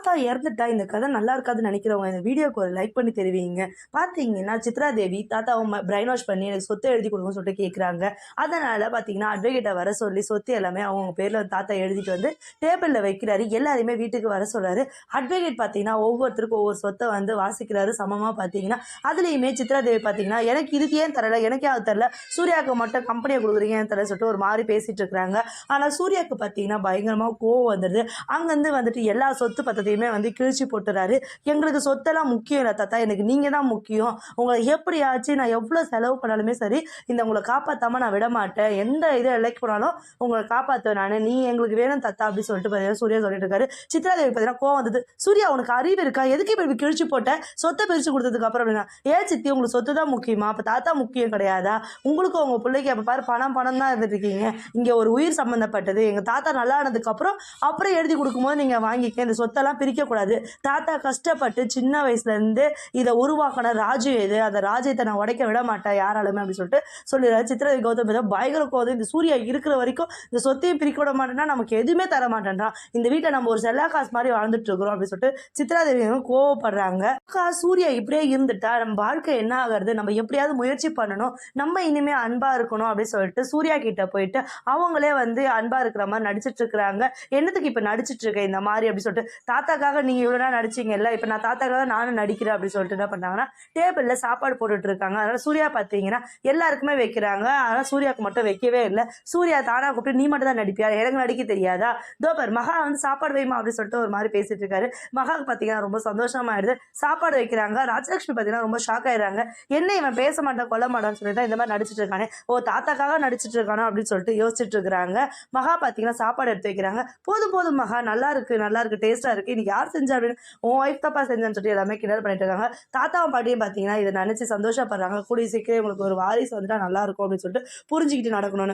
தாத்தா இறந்துட்டா இந்த கதை நல்லா இருக்காதுன்னு நினைக்கிறவங்க இந்த வீடியோக்கு ஒரு லைக் பண்ணி தெரிவிங்க. பார்த்தீங்கன்னா சித்ரா தேவி தாத்தாவை பிரைன் வாஷ் பண்ணி எனக்கு சொத்தை எழுதி கொடுங்கன்னு சொல்லிட்டு கேட்குறாங்க. அதனால பார்த்தீங்கன்னா அட்வொகேட்டை வர சொல்லி சொத்து எல்லாமே அவங்க பேரில் தாத்தா எழுதிட்டு வந்து டேபிளில் வைக்கிறாரு. எல்லாரையுமே வீட்டுக்கு வர சொல்றாரு. அட்வொகேட் பார்த்தீங்கன்னா ஒவ்வொருத்தருக்கும் ஒவ்வொரு சொத்தை வந்து வாசிக்கிறாரு சமமாக. பார்த்தீங்கன்னா அதுலேயுமே சித்ரா தேவி பார்த்தீங்கன்னா எனக்கு இதுக்கு ஏன் தரல, எனக்கே அது தரல, சூர்யாவுக்கு மட்டும் கம்பெனியை கொடுக்குறீங்க ஏன் தரல சொல்லிட்டு ஒரு மாதிரி பேசிட்டு இருக்கிறாங்க. ஆனால் சூர்யாவுக்கு பார்த்தீங்கன்னா பயங்கரமாக கோவம் வந்துடுது. அங்கேருந்து வந்துட்டு எல்லா சொத்து பத்தத்தையுமே வந்து கிழிச்சு போட்டுறாரு. எங்களுக்கு சொத்தெல்லாம் முக்கியம் இல்லை தாத்தா, எனக்கு நீங்கள் தான் முக்கியம். உங்களை எப்படியாச்சு நான் எவ்வளோ செலவு பண்ணாலுமே சரி இந்த உங்களை காப்பாற்றாமல் நான் விட மாட்டேன். எந்த இதை எல்லைக்கு போனாலும் உங்களை காப்பாற்றுவேன் நான். நீ எங்களுக்கு வேணும் தாத்தா அப்படின்னு சொல்லிட்டு பார்த்தீங்கன்னா சூர்யா சொல்லிட்டு இருக்காரு. சித்ராதேவி பார்த்தீங்கன்னா கோவம் வந்தது. சூர்யா உனக்கு அறிவு இருக்கா, எதுக்கு இப்போ கிழிச்சு போட்ட, சொத்தை பிரித்து கொடுத்ததுக்கு அப்புறம் அப்படின்னா ஏன் சித்தி உங்களுக்கு சொத்து தான் முக்கியமா, அப்போ தாத்தா முக்கியம் கிடையாதா? உங்களுக்கும் உங்கள் பிள்ளைக்கு அப்போ பாரு பணம் தான் இருந்துட்டு இருக்கீங்க. இங்கே ஒரு உயிர் சம்மந்தப்பட்டது. எங்கள் தாத்தா நல்லா ஆனதுக்கப்புறம் அப்புறம் எழுதி கொடுக்கும்போது நீங்கள் வாங்கிக்க. இந்த சொத்தெல்லாம் பிரிக்கக்கூடாது. தாத்தா கஷ்டப்பட்டு சின்ன வயசுலேருந்து இதை உருவாக்கின ராஜ்யம் இது, அந்த ராஜ்யத்தை நான் உடைக்க விட மாட்டேன் யாராலுமே அப்படின்னு சொல்லிட்டு சொல்லிடுறாரு. சித்ராதேவி கௌதம் பயங்கர கோவம். இந்த சூர்யா இருக்கிற வரைக்கும் இந்த சொத்தையும் பிரிக்க விட மாட்டேன்னா நமக்கு எதுவுமே தர மாட்டேன்றான். இந்த வீட்டில் நம்ம ஒரு செல்லா காசு மாதிரி வாழ்ந்துட்டு இருக்கிறோம் அப்படின்னு சொல்லிட்டு சித்ராதேவி கோவப்படுறாங்க. சூர்யா இப்படியே இருந்துட்டா நம்ம வாழ்க்கை என்ன ஆகிறது, நம்ம எப்படியாவது முயற்சி பண்ணணும், நம்ம இனிமே அன்பா இருக்கணும் அப்படின்னு சொல்லிட்டு சூர்யா கிட்ட போயிட்டு அவங்களே வந்து அன்பா இருக்கிற மாதிரி நடிச்சிட்டு இருக்கிறாங்க. என்னத்துக்கு இப்ப நடிச்சிட்டு இருக்கேன் இந்த மாதிரி அப்படின்னு சொல்லிட்டு, தாத்தாக்காக நீங்க இவ்வளவு நாள் நடிச்சீங்கல்ல, இப்ப நான் தாத்தாக்காக நானும் நடிக்கிறேன் அப்படின்னு சொல்லிட்டு என்ன பண்ணாங்கன்னா டேபிள்ல சாப்பாடு போட்டுட்டு இருக்காங்க. அதனால சூர்யா பார்த்தீங்கன்னா எல்லாருக்குமே வைக்கிறாங்க. ஆனால் சூர்யாவுக்கு மட்டும் வைக்கவே இல்லை. சூர்யா தானா கூப்பிட்டு நீ மட்டும் தான் நடிப்பியா, எனக்கு நடிக்க தெரியாதா, தோபர் மகா வந்து சாப்பாடு வைமா அப்படின்னு சொல்லிட்டு ஒரு மாதிரி பேசிட்டு இருக்காரு. மகாவுக்கு பார்த்தீங்கன்னா ரொம்ப சந்தோஷமாயிடுது. சாப்பாடு வைக்கிறாங்க. ராஜலட்சுமி பார்த்தீங்கன்னா ரொம்ப ஷாக் ஆயிடுறாங்க. என்ன இவன் பேச மாட்டான் கொல்ல மாட்டான்னு சொல்லி தான் இந்த மாதிரி நடிச்சிட்டு இருக்கானே, ஓ தாத்தாக்காக நடிச்சிட்டு இருக்கானோ அப்படின்னு சொல்லிட்டு யோசிச்சுட்டு இருக்கிறாங்க. மகா பார்த்தீங்கன்னா சாப்பாடு எடுத்து வைக்கிறாங்க. போதும் போதும் மகா, நல்லா இருக்கு டேஸ்டா இருக்கு, இன்னைக்கு யார் செஞ்சா அப்படின்னு, உன் ஒய்ஃப் தாப்பா செஞ்சான்னு சொல்லிட்டு எல்லாமே கிண்டல் பண்ணிட்டு இருக்காங்க. தாத்தாவும் பாட்டியும் பார்த்தீங்கன்னா இதை நினைச்சு சந்தோஷப்படுறாங்க. கூடிய சீக்கிரம் உங்களுக்கு ஒரு வாரிசு வந்துட்டா நல்லா இருக்கும் அப்படின்னு சொல்லிட்டு புரிஞ்சுக்கிட்டு நடக்கணும்னு